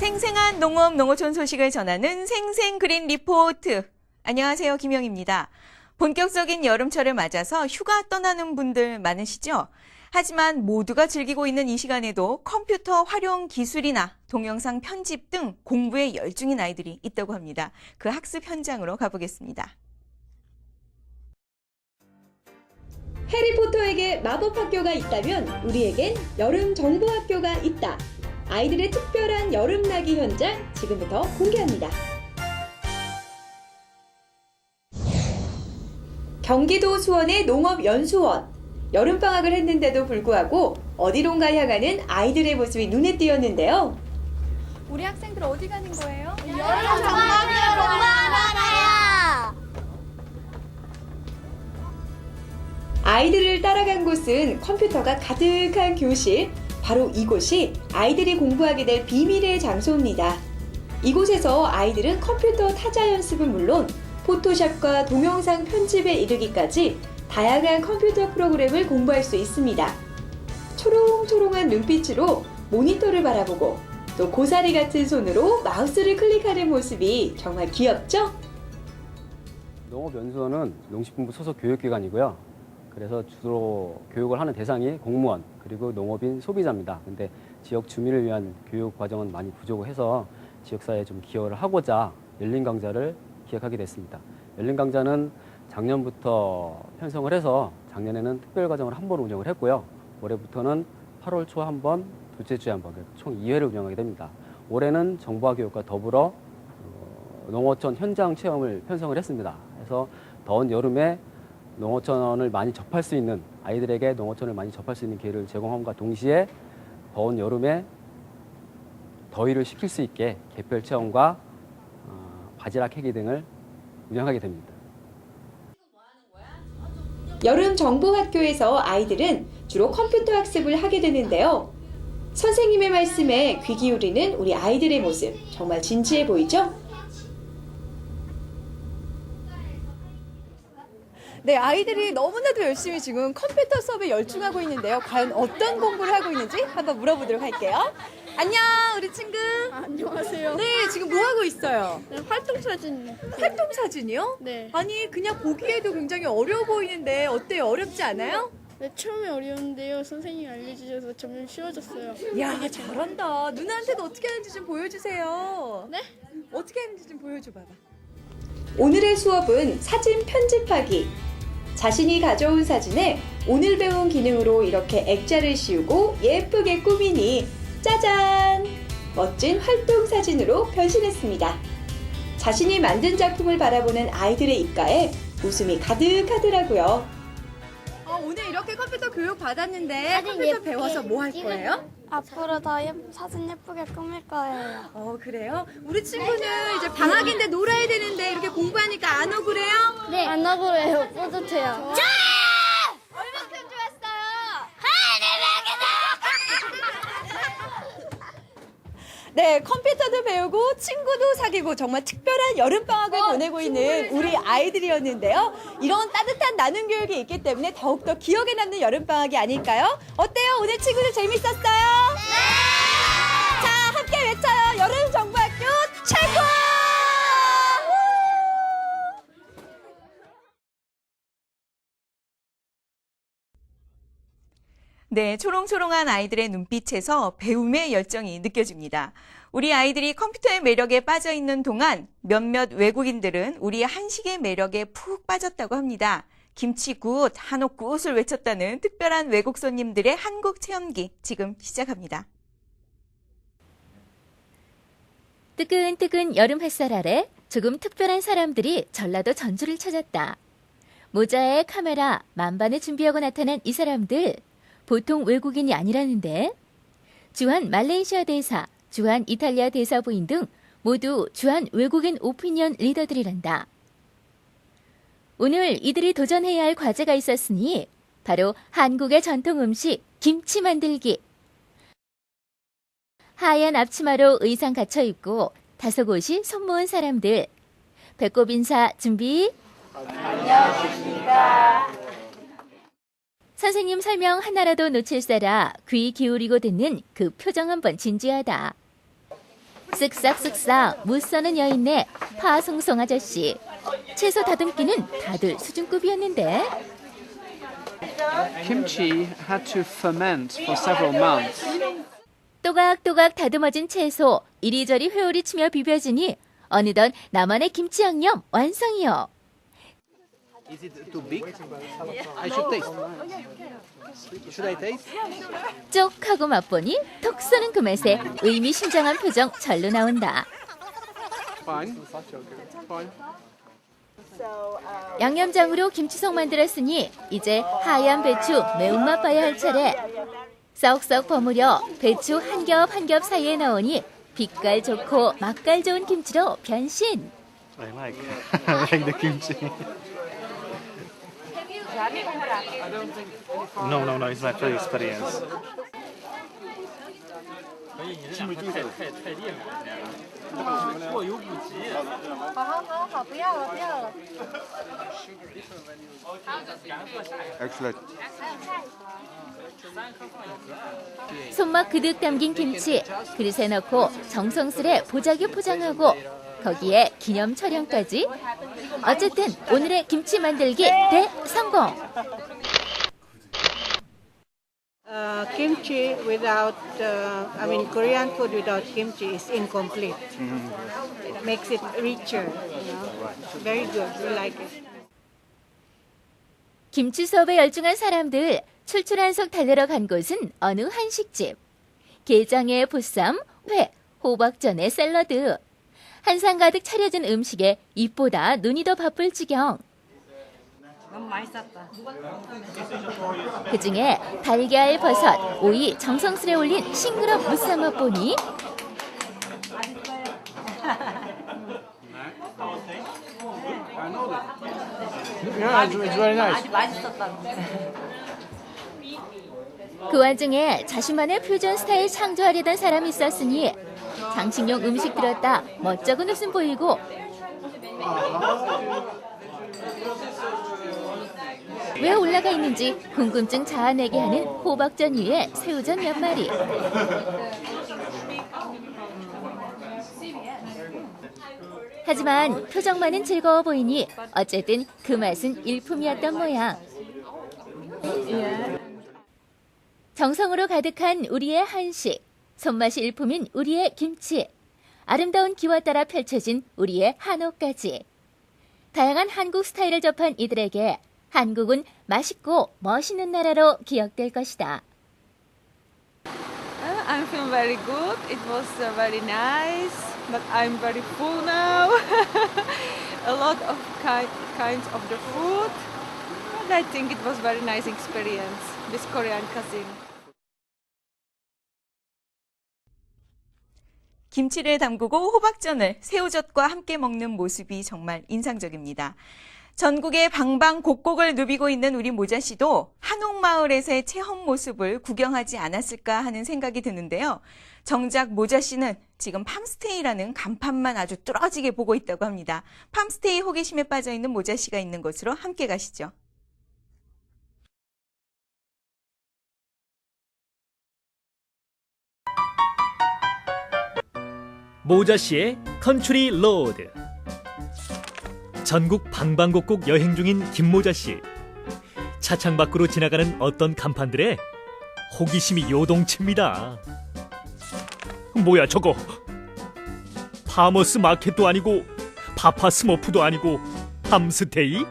생생한 농업, 농어촌 소식을 전하는 생생그린 리포트. 안녕하세요, 김영입니다. 본격적인 여름철을 맞아서 휴가 떠나는 분들 많으시죠? 하지만 모두가 즐기고 있는 이 시간에도 컴퓨터 활용 기술이나 동영상 편집 등 공부에 열중인 아이들이 있다고 합니다. 그 학습 현장으로 가보겠습니다. 해리포터에게 마법학교가 있다면 우리에겐 여름정보학교가 있다. 아이들의 특별한 여름나기 현장 지금부터 공개합니다. 경기도 수원의 농업연수원. 여름방학을 했는데도 불구하고 어디론가 향하는 아이들의 모습이 눈에 띄었는데요. 우리 학생들 어디 가는 거예요? 여름방학으로 가요. 아이들을 따라간 곳은 컴퓨터가 가득한 교실. 바로 이곳이 아이들이 공부하게 될 비밀의 장소입니다. 이곳에서 아이들은 컴퓨터 타자 연습은 물론 포토샵과 동영상 편집에 이르기까지 다양한 컴퓨터 프로그램을 공부할 수 있습니다. 초롱초롱한 눈빛으로 모니터를 바라보고 또 고사리 같은 손으로 마우스를 클릭하는 모습이 정말 귀엽죠? 농업연수원은 농식품부 소속 교육기관이고요. 그래서 주로 교육을 하는 대상이 공무원 그리고 농업인 소비자입니다. 근데 지역 주민을 위한 교육 과정은 많이 부족해서 지역사회에 좀 기여를 하고자 열린 강좌를 기획하게 됐습니다. 열린 강좌는 작년부터 편성을 해서 작년에는 특별과정을 한 번 운영을 했고요. 올해부터는 8월 초 한 번, 둘째 주에 한 번, 총 2회를 운영하게 됩니다. 올해는 정보화 교육과 더불어 농어촌 현장 체험을 편성을 했습니다. 그래서 더운 여름에 농어촌을 많이 접할 수 있는 아이들에게 농어촌을 많이 접할 수 있는 기회를 제공함과 동시에 더운 여름에 더위를 식힐 수 있게 개별 체험과 바지락 캐기 등을 운영하게 됩니다. 여름정보학교에서 아이들은 주로 컴퓨터 학습을 하게 되는데요. 선생님의 말씀에 귀 기울이는 우리 아이들의 모습 정말 진지해 보이죠? 네, 아이들이 너무나도 열심히 지금 컴퓨터 수업에 열중하고 있는데요. 과연 어떤 공부를 하고 있는지 한번 물어보도록 할게요. 안녕, 우리 친구. 안녕하세요. 네, 지금 뭐 하고 있어요? 네, 활동 사진. 활동 사진이요? 네. 아니, 그냥 보기에도 굉장히 어려워 보이는데 어때요? 어렵지 않아요? 네, 처음에 어려운데요. 선생님이 알려주셔서 점점 쉬워졌어요. 야, 잘한다. 누나한테도 어떻게 하는지 좀 보여주세요. 네? 어떻게 하는지 좀 보여줘 봐봐. 오늘의 수업은 사진 편집하기. 자신이 가져온 사진에 오늘 배운 기능으로 이렇게 액자를 씌우고 예쁘게 꾸미니 짜잔! 멋진 활동 사진으로 변신했습니다. 자신이 만든 작품을 바라보는 아이들의 입가에 웃음이 가득하더라고요. 오늘 이렇게 컴퓨터 교육 받았는데 사진 컴퓨터 예쁘게 배워서 뭐 할 찍어줘. 거예요? 앞으로 더 사진 예쁘게 꾸밀 거예요. 그래요? 우리 친구는 이제 방학인데 놀아야 되는데 이렇게 공부하니까 안 억울해요? 네. 안 억울해요. 뿌듯해요. 얼마큼 좋았어요? 네, 컴퓨터도 배우고 친구도 사귀고 정말 특별한 여름방학을 보내고 있는 우리 아이들이었는데요. 이런 따뜻한 나눔 교육이 있기 때문에 더욱더 기억에 남는 여름방학이 아닐까요? 어때요? 오늘 친구들 재밌었어요? 네! 자, 함께 외쳐요. 여름정보학교 최고! 네, 초롱초롱한 아이들의 눈빛에서 배움의 열정이 느껴집니다. 우리 아이들이 컴퓨터의 매력에 빠져 있는 동안 몇몇 외국인들은 우리 한식의 매력에 푹 빠졌다고 합니다. 김치굿, 한옥굿을 외쳤다는 특별한 외국 손님들의 한국 체험기 지금 시작합니다. 뜨끈뜨끈 여름 햇살 아래 조금 특별한 사람들이 전라도 전주를 찾았다. 모자에 카메라, 만반을 준비하고 나타난 이 사람들. 보통 외국인이 아니라는데 주한 말레이시아 대사, 주한 이탈리아 대사 부인 등 모두 주한 외국인 오피니언 리더들이란다. 오늘 이들이 도전해야 할 과제가 있었으니 바로 한국의 전통 음식 김치 만들기. 하얀 앞치마로 의상 갖춰 입고 다소곳이 손 모은 사람들. 배꼽 인사 준비. 안녕하십니까. 선생님 설명 하나라도 놓칠세라 귀 기울이고 듣는 그 표정 한번 진지하다. 쓱싹쓱싹 못 써는 여인네 파송송 아저씨. 채소 다듬기는 다들 수준급이었는데 Kimchi had to ferment for several months. 또각또각 다듬어진 채소 이리저리 회오리 치며 비벼지니 어느덧 나만의 김치 양념 완성이요. Is it too big? I should taste. Should I taste? 쪽 하고 맛보니 톡 쏘는 그 맛에 의미심장한 표정 절로 나온다. Fine. Fine. 양념장으로 김치속 만들었으니 이제 하얀 배추 매운맛 봐야 할 차례. 썩썩 버무려 배추 한 겹 한 겹 사이에 넣으니 빛깔 좋고 맛깔 좋은 김치로 변신. I like the kimchi. No, it's my first experience. Excellent. 손맛 그득 담긴 김치 그릇에 넣고 정성스레 보자기 포장하고 거기에 기념 촬영까지. 어쨌든 오늘의 김치 만들기 대성공. Kimchi without, Korean food without kimchi is incomplete. It makes it richer, Very good. We like it. 김치 수업에 열중한 사람들 출출한 속 달래러 간 곳은 어느 한식집. 게장에 보쌈, 회, 호박전에 샐러드. 한상 가득 차려진 음식에 입보다 눈이 더 바쁠 지경. 너무 맛있었다. 그중에 달걀, 버섯, 오이 정성스레 올린 싱그럽 무쌈 맛보니 Yeah, it's very nice. 그 와중에 자신만의 퓨전 스타일 창조하려던 사람이 있었으니 장식용 음식 들었다 멋쩍은 웃음 보이고 왜 올라가 있는지 궁금증 자아내게 하는 호박전 위에 새우전 몇 마리. 하지만 표정만은 즐거워 보이니 어쨌든 그 맛은 일품이었던 모양. 정성으로 가득한 우리의 한식, 손맛이 일품인 우리의 김치, 아름다운 기와 따라 펼쳐진 우리의 한옥까지. 다양한 한국 스타일을 접한 이들에게 한국은 맛있고 멋있는 나라로 기억될 것이다. I feel very good. It was very nice, but I'm very full now. A lot of kinds of the food. And I think it was very nice experience with Korean cuisine. 김치를 담그고 호박전을 새우젓과 함께 먹는 모습이 정말 인상적입니다. 전국의 방방곡곡을 누비고 있는 우리 모자 씨도 한옥마을에서의 체험 모습을 구경하지 않았을까 하는 생각이 드는데요. 정작 모자 씨는 지금 팜스테이라는 간판만 아주 뚫어지게 보고 있다고 합니다. 팜스테이 호기심에 빠져 있는 모자 씨가 있는 곳으로 함께 가시죠. 모자 씨의 컨트리 로드. 전국 방방곡곡 여행 중인 김모자 씨. 차창 밖으로 지나가는 어떤 간판들에 호기심이 요동칩니다. 뭐야 저거? 파머스 마켓도 아니고 파파 스머프도 아니고 팜스테이?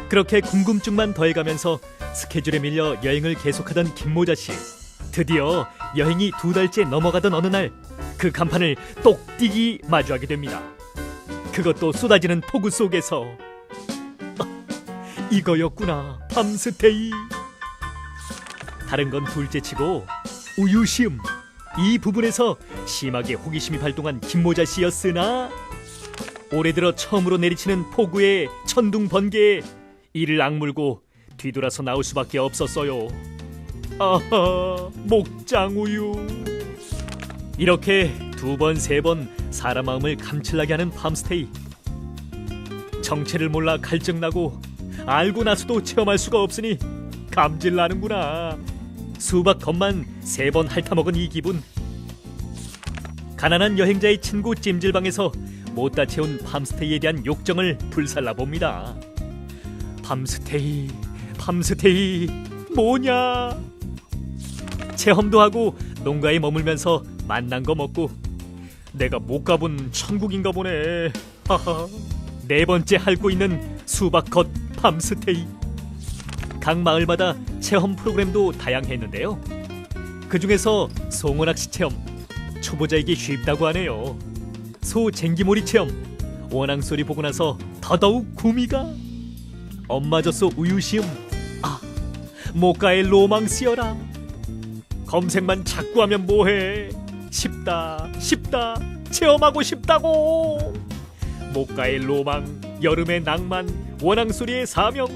그렇게 궁금증만 더해가면서 스케줄에 밀려 여행을 계속하던 김모자 씨. 드디어 여행이 2달째 넘어가던 어느 날 그 간판을 똑띠기 마주하게 됩니다. 그것도 쏟아지는 폭우 속에서. 이거였구나, 팜스테이. 다른 건 둘째치고 우유심, 이 부분에서 심하게 호기심이 발동한 김모자 씨였으나 올해 들어 처음으로 내리치는 폭우에 천둥 번개에 이를 악물고 뒤돌아서 나올 수밖에 없었어요. 아하, 목장우유. 이렇게 2번, 3번 사람 마음을 감칠나게 하는 팜스테이. 정체를 몰라 갈증나고 알고 나서도 체험할 수가 없으니 감질나는구나. 수박 겉만 3번 핥아먹은 이 기분. 가난한 여행자의 친구 찜질방에서 못다 채운 팜스테이에 대한 욕정을 불살라 봅니다. 팜스테이 뭐냐? 체험도 하고 농가에 머물면서 만난 거 먹고 내가 못 가본 천국인가 보네. 하하. 네 번째 핥고 있는 수박겉 팜스테이. 각 마을마다 체험 프로그램도 다양했는데요. 그중에서 송어낚시 체험, 초보자에게 쉽다고 하네요. 소 쟁기몰이 체험, 원앙소리 보고 나서 더더욱 구미가. 엄마 젖소 우유시음, 모가의 로망스여라. 검색만 자꾸 하면 뭐해. 쉽다 체험하고 싶다고. 모가의 로망, 여름의 낭만, 원앙소리의 사명.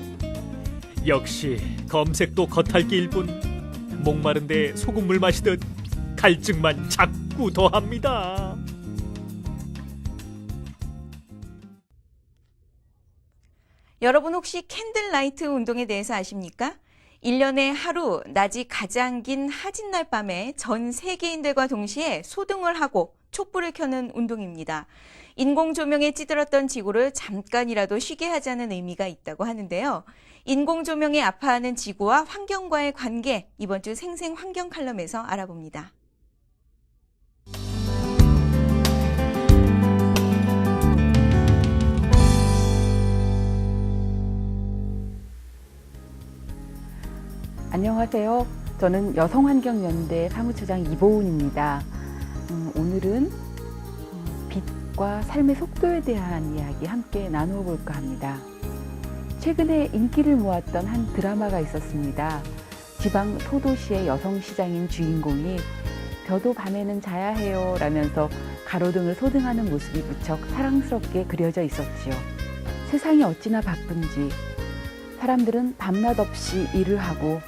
역시 검색도 겉핥기일 뿐. 목마른데 소금물 마시듯 갈증만 자꾸 더합니다. 여러분 혹시 캔들라이트 운동에 대해서 아십니까? 1년에 하루, 낮이 가장 긴 하진날 밤에 전 세계인들과 동시에 소등을 하고 촛불을 켜는 운동입니다. 인공 조명에 찌들었던 지구를 잠깐이라도 쉬게 하자는 의미가 있다고 하는데요. 인공 조명에 아파하는 지구와 환경과의 관계, 이번 주 생생 환경 칼럼에서 알아봅니다. 안녕하세요. 저는 여성환경연대 사무처장 이보은입니다. 오늘은 빛과 삶의 속도에 대한 이야기 함께 나누어 볼까 합니다. 최근에 인기를 모았던 한 드라마가 있었습니다. 지방 소도시의 여성시장인 주인공이 저도 밤에는 자야 해요 라면서 가로등을 소등하는 모습이 무척 사랑스럽게 그려져 있었지요. 세상이 어찌나 바쁜지 사람들은 밤낮 없이 일을 하고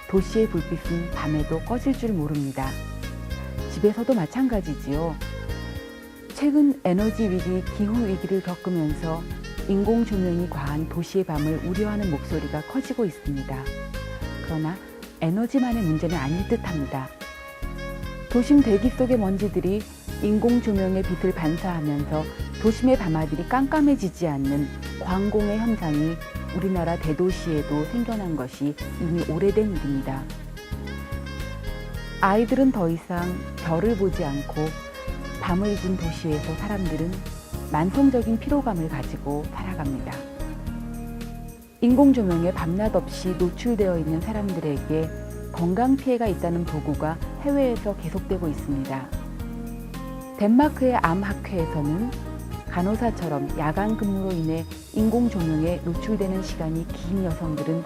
도시의 불빛은 밤에도 꺼질 줄 모릅니다. 집에서도 마찬가지지요. 최근 에너지 위기, 기후 위기를 겪으면서 인공 조명이 과한 도시의 밤을 우려하는 목소리가 커지고 있습니다. 그러나 에너지만의 문제는 아닐 듯합니다. 도심 대기 속의 먼지들이 인공 조명의 빛을 반사하면서 도심의 밤하늘이 깜깜해지지 않는 광공의 현상이 우리나라 대도시에도 생겨난 것이 이미 오래된 일입니다. 아이들은 더 이상 별을 보지 않고 밤을 진 도시에서 사람들은 만성적인 피로감을 가지고 살아갑니다. 인공조명에 밤낮 없이 노출되어 있는 사람들에게 건강 피해가 있다는 보고가 해외에서 계속되고 있습니다. 덴마크의 암학회에서는 간호사처럼 야간 근무로 인해 인공조명에 노출되는 시간이 긴 여성들은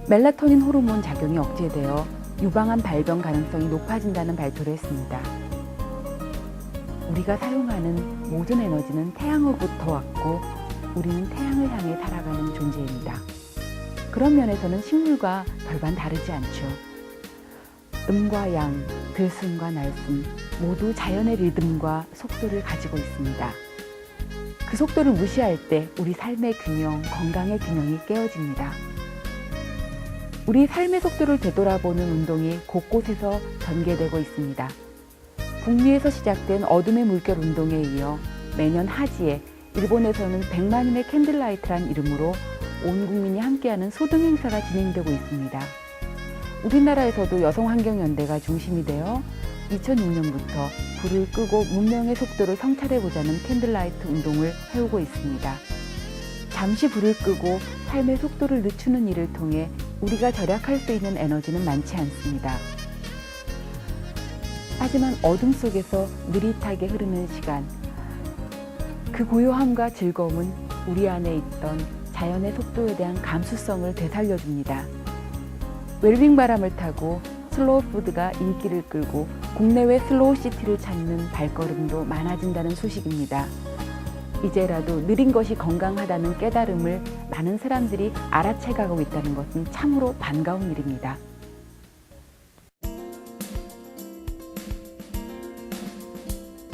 멜라토닌 호르몬 작용이 억제되어 유방암 발병 가능성이 높아진다는 발표를 했습니다. 우리가 사용하는 모든 에너지는 태양으로부터 왔고 우리는 태양을 향해 살아가는 존재입니다. 그런 면에서는 식물과 별반 다르지 않죠. 음과 양, 들숨과 날숨 모두 자연의 리듬과 속도를 가지고 있습니다. 그 속도를 무시할 때 우리 삶의 균형, 건강의 균형이 깨어집니다. 우리 삶의 속도를 되돌아보는 운동이 곳곳에서 전개되고 있습니다. 북미에서 시작된 어둠의 물결 운동에 이어 매년 하지에 일본에서는 100만인의 캔들라이트란 이름으로 온 국민이 함께하는 소등 행사가 진행되고 있습니다. 우리나라에서도 여성환경연대가 중심이 되어 2006년부터 불을 끄고 문명의 속도를 성찰해보자는 캔들라이트 운동을 해오고 있습니다. 잠시 불을 끄고 삶의 속도를 늦추는 일을 통해 우리가 절약할 수 있는 에너지는 많지 않습니다. 하지만 어둠 속에서 느릿하게 흐르는 시간, 그 고요함과 즐거움은 우리 안에 있던 자연의 속도에 대한 감수성을 되살려줍니다. 웰빙 바람을 타고 슬로우 푸드가 인기를 끌고 국내외 슬로우 시티를 찾는 발걸음도 많아진다는 소식입니다. 이제라도 느린 것이 건강하다는 깨달음을 많은 사람들이 알아채가고 있다는 것은 참으로 반가운 일입니다.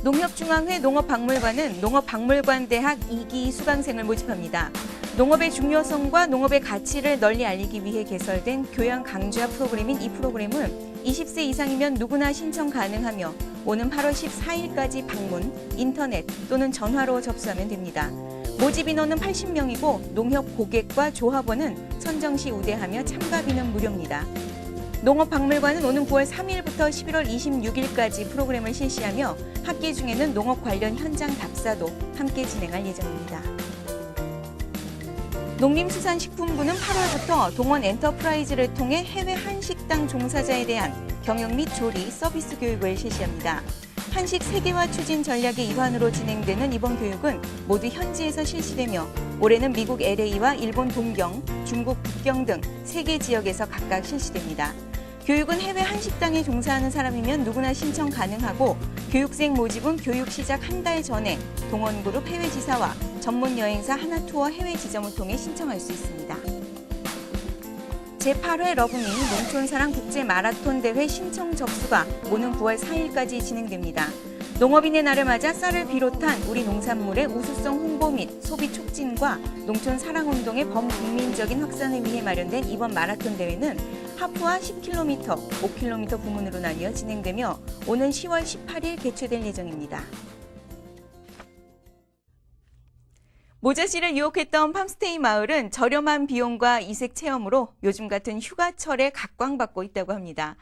농협중앙회 농업박물관은 농업박물관대학 2기 수강생을 모집합니다. 농업의 중요성과 농업의 가치를 널리 알리기 위해 개설된 교양 강좌 프로그램인 이 프로그램은 20세 이상이면 누구나 신청 가능하며 오는 8월 14일까지 방문, 인터넷 또는 전화로 접수하면 됩니다. 모집 인원은 80명이고 농협 고객과 조합원은 선정시 우대하며 참가비는 무료입니다. 농업박물관은 오는 9월 3일부터 11월 26일까지 프로그램을 실시하며 학기 중에는 농업 관련 현장 답사도 함께 진행할 예정입니다. 농림수산식품부는 8월부터 동원 엔터프라이즈를 통해 해외 한식당 종사자에 대한 경영 및 조리 서비스 교육을 실시합니다. 한식 세계화 추진 전략의 일환으로 진행되는 이번 교육은 모두 현지에서 실시되며 올해는 미국 LA와 일본 동경, 중국 북경 등 3개 지역에서 각각 실시됩니다. 교육은 해외 한식당에 종사하는 사람이면 누구나 신청 가능하고 교육생 모집은 교육 시작 한 달 전에 동원그룹 해외지사와 전문 여행사 하나투어 해외 지점을 통해 신청할 수 있습니다. 제8회 러브미 농촌사랑 국제마라톤 대회 신청 접수가 오는 9월 4일까지 진행됩니다. 농업인의 날을 맞아 쌀을 비롯한 우리 농산물의 우수성 홍보 및 소비 촉진과 농촌 사랑 운동의 범국민적인 확산을 위해 마련된 이번 마라톤 대회는 하프와 10km, 5km 부문으로 나뉘어 진행되며 오는 10월 18일 개최될 예정입니다. 모자씨를 유혹했던 팜스테이 마을은 저렴한 비용과 이색 체험으로 요즘 같은 휴가철에 각광받고 있다고 합니다.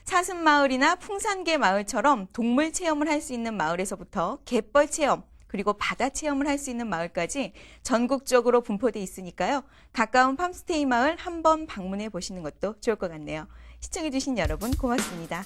사슴마을이나 풍산개 마을처럼 동물 체험을 할 수 있는 마을에서부터 갯벌 체험, 그리고 바다 체험을 할 수 있는 마을까지 전국적으로 분포돼 있으니까요. 가까운 팜스테이 마을 한번 방문해 보시는 것도 좋을 것 같네요. 시청해주신 여러분 고맙습니다.